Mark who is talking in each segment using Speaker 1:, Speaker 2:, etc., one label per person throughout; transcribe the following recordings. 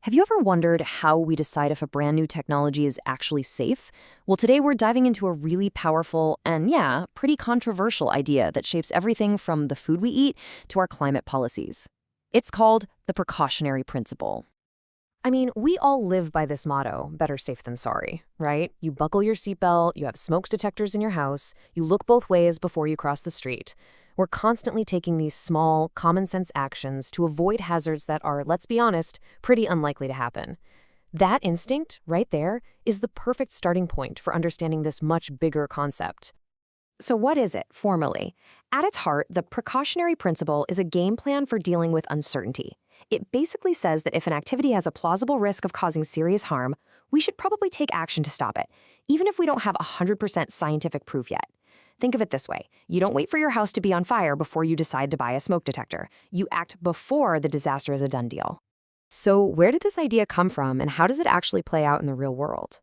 Speaker 1: Have you ever wondered how we decide if a brand new technology is actually safe? Well, today we're diving into a really powerful and, yeah, pretty controversial idea that shapes everything from the food we eat to our climate policies. It's called the precautionary principle. I mean, we all live by this motto, better safe than sorry, right? You buckle your seatbelt, you have smoke detectors in your house, you look both ways before you cross the street. We're constantly taking these small, common sense actions to avoid hazards that are, let's be honest, pretty unlikely to happen. That instinct, right there, is the perfect starting point for understanding this much bigger concept. So what is it, formally? At its heart, the precautionary principle is a game plan for dealing with uncertainty. It basically says that if an activity has a plausible risk of causing serious harm, we should probably take action to stop it, even if we don't have 100% scientific proof yet. Think of it this way. You don't wait for your house to be on fire before you decide to buy a smoke detector. You act before the disaster is a done deal. So where did this idea come from, and how does it actually play out in the real world?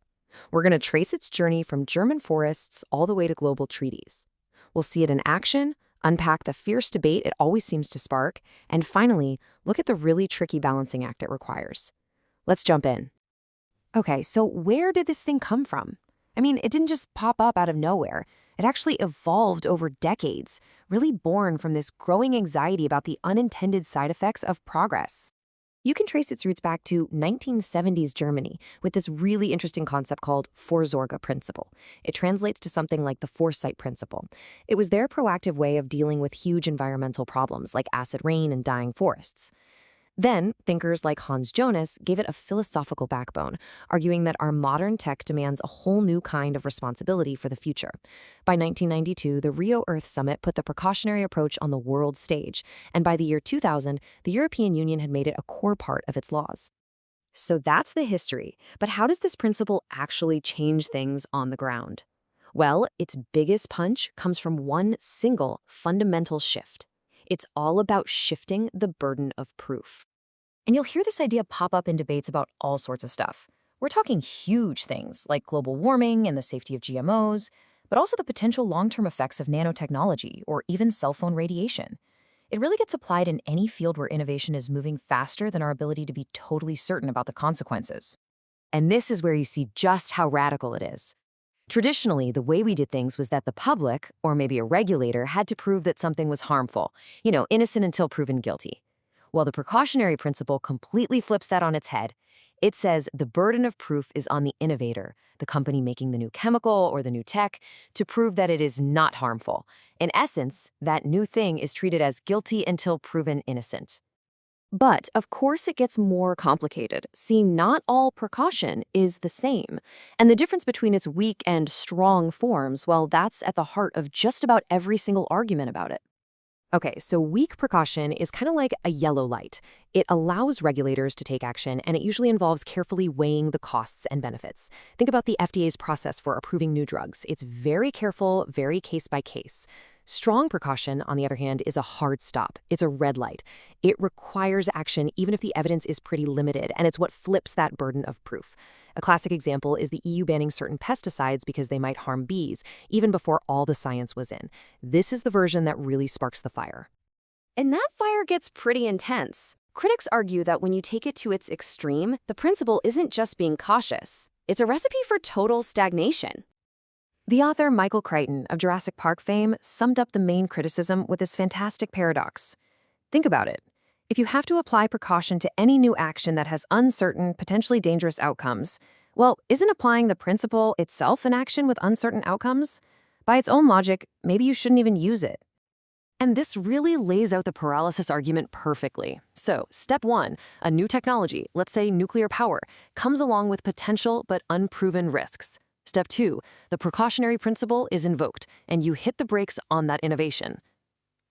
Speaker 1: We're going to trace its journey from German forests all the way to global treaties. We'll see it in action, unpack the fierce debate it always seems to spark, and finally, look at the really tricky balancing act it requires. Let's jump in. Okay, so where did this thing come from? I mean, it didn't just pop up out of nowhere. It actually evolved over decades, really born from this growing anxiety about the unintended side effects of progress. You can trace its roots back to 1970s Germany with this really interesting concept called Vorsorge principle. It translates to something like the foresight principle. It was their proactive way of dealing with huge environmental problems like acid rain and dying forests. Then, thinkers like Hans Jonas gave it a philosophical backbone, arguing that our modern tech demands a whole new kind of responsibility for the future. By 1992, the Rio Earth Summit put the precautionary approach on the world stage, and by the year 2000, the European Union had made it a core part of its laws. So that's the history, but how does this principle actually change things on the ground? Well, its biggest punch comes from one single fundamental shift. It's all about shifting the burden of proof. And you'll hear this idea pop up in debates about all sorts of stuff. We're talking huge things like global warming and the safety of GMOs, but also the potential long-term effects of nanotechnology or even cell phone radiation. It really gets applied in any field where innovation is moving faster than our ability to be totally certain about the consequences. And this is where you see just how radical it is. Traditionally, the way we did things was that the public, or maybe a regulator, had to prove that something was harmful, innocent until proven guilty. Well, the precautionary principle completely flips that on its head. It says the burden of proof is on the innovator, the company making the new chemical or the new tech, to prove that it is not harmful. In essence, that new thing is treated as guilty until proven innocent. But, of course, it gets more complicated. See, not all precaution is the same. And the difference between its weak and strong forms, well, that's at the heart of just about every single argument about it. Okay, so weak precaution is kind of like a yellow light. It allows regulators to take action, and it usually involves carefully weighing the costs and benefits. Think about the FDA's process for approving new drugs. It's very careful, very case by case. Strong precaution, on the other hand, is a hard stop. It's a red light. It requires action even if the evidence is pretty limited, and it's what flips that burden of proof. A classic example is the EU banning certain pesticides because they might harm bees, even before all the science was in. This is the version that really sparks the fire. And that fire gets pretty intense. Critics argue that when you take it to its extreme, the principle isn't just being cautious. It's a recipe for total stagnation. The author Michael Crichton of Jurassic Park fame summed up the main criticism with this fantastic paradox. Think about it. If you have to apply precaution to any new action that has uncertain, potentially dangerous outcomes, well, isn't applying the principle itself an action with uncertain outcomes? By its own logic, maybe you shouldn't even use it. And this really lays out the paralysis argument perfectly. So, step one, a new technology, let's say nuclear power, comes along with potential but unproven risks. Step two, the precautionary principle is invoked, and you hit the brakes on that innovation.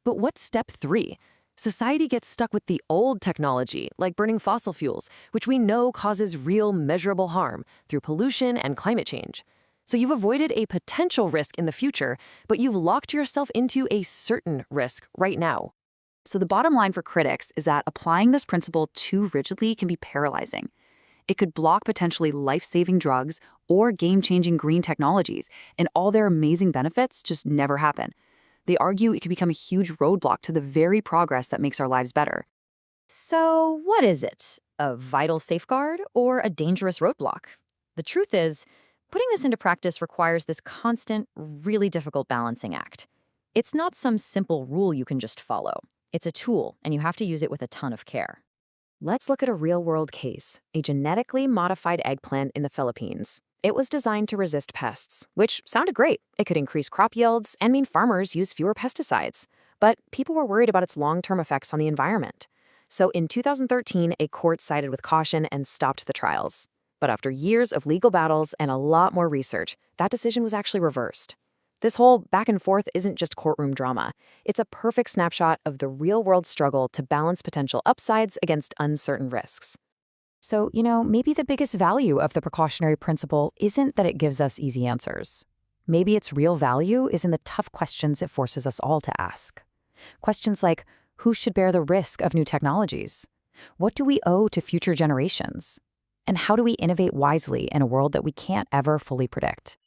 Speaker 1: But what's step three? Society gets stuck with the old technology, like burning fossil fuels, which we know causes real measurable harm through pollution and climate change. So you've avoided a potential risk in the future, but you've locked yourself into a certain risk right now.
Speaker 2: So the bottom line for critics is that applying this principle too rigidly can be paralyzing. It could block potentially life-saving drugs or game-changing green technologies, and all their amazing benefits just never happen. They argue it can become a huge roadblock to the very progress that makes our lives better.
Speaker 1: So, what is it? A vital safeguard or a dangerous roadblock? The truth is, putting this into practice requires this constant, really difficult balancing act. It's not some simple rule you can just follow. It's a tool, and you have to use it with a ton of care. Let's look at a real world case a genetically modified eggplant in the Philippines. It was designed to resist pests, which sounded great. It could increase crop yields and mean farmers use fewer pesticides. But people were worried about its long term effects on the environment. So in 2013, a court sided with caution and stopped the trials. But after years of legal battles and a lot more research, that decision was actually reversed. This whole back and forth isn't just courtroom drama. It's a perfect snapshot of the real world struggle to balance potential upsides against uncertain risks. So, maybe the biggest value of the precautionary principle isn't that it gives us easy answers. Maybe its real value is in the tough questions it forces us all to ask. Questions like, who should bear the risk of new technologies? What do we owe to future generations? And how do we innovate wisely in a world that we can't ever fully predict?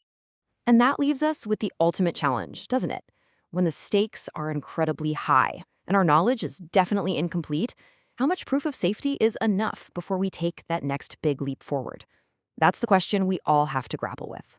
Speaker 1: And that leaves us with the ultimate challenge, doesn't it? When the stakes are incredibly high and our knowledge is definitely incomplete, how much proof of safety is enough before we take that next big leap forward? That's the question we all have to grapple with.